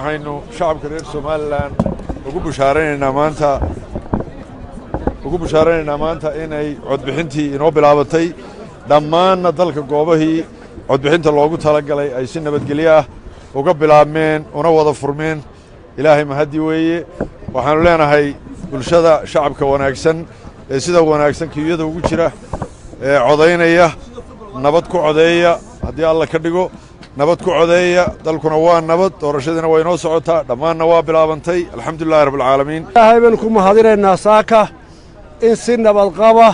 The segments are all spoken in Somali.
waxaynu shacabka reer Somaliland ugu bushaaraynaynaa maanta inay codbixintii inoo bilaabatay dhammaanna dalka goobahii codbixinta loogu talagalay ay si nabadgelyo ah uga bilaabmeen una wada furmeen ilaahay mahadi weeye waxaanu leenahay bulshada shacabka wanaagsan ee sida wanaagsan kiyada ugu jira ee codaynaya nabad ku codeeya haddii alla ka dhigo nabad ku codeeya dalkuna waa nabad doorashadiina way inoo socotaa dhammaanna waa bilaabantay alxamdulillahi rabbil caalamiin ilaahay baan ku mahadinaynaa saaka in si nabad qaba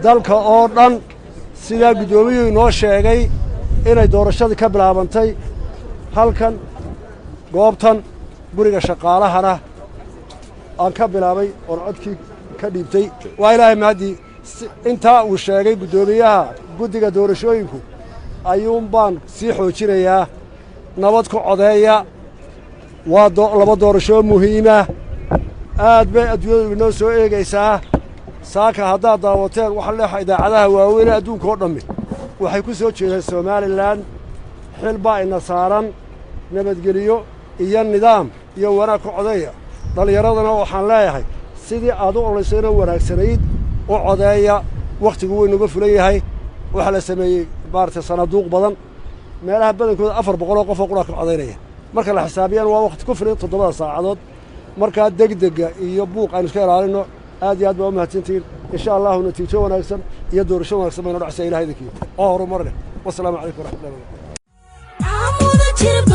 dalka oo dhan sidaa guddoomiyuhu inoo sheegay inay doorashadii ka bilaabantay halkan goobtan guriga shaqaalahana aan ka bilaabay oon codkii ka dhiibtay waa ilaahay mahadii intaa uu sheegay guddoomiyaha guddiga doorashooyinku ayuun baan sii xoojinayaa nabad ku codeeya waa laba doorasho muhiima aad bay adduunyadu inoo soo eegaysaa saaka haddaad daawateen waxa leexa idaacadaha waaweyn adduunka oo dhammi waxay ku soo jeedeen Somaliland xil baa ina saaran nabadgeliyo iyo nidaam iyo wanaag ku codeeya dhalinyaradana waxaan leeyahay sidii aad u olaysayna wanaagsanayd oo codeeya wakhtigu way nooga fulan yahay waxa la sameeyey baarta sanaduuq badan meelaha badankooda 400 qof oo qura ka codeynaya marka la xisaabiyaan waa waqti ku filan 7 saacadood marka degdega iyo buuq aynu iska ilaalino aad iyo aad baa u mahadsantiin insha Allah natiijo wanaagsan iyo doorasho wanaagsan baynu dhacay ilaahay idinkiyo oo horumarne wassalaamu calaykum waraxmatullaahi wa barakaatuh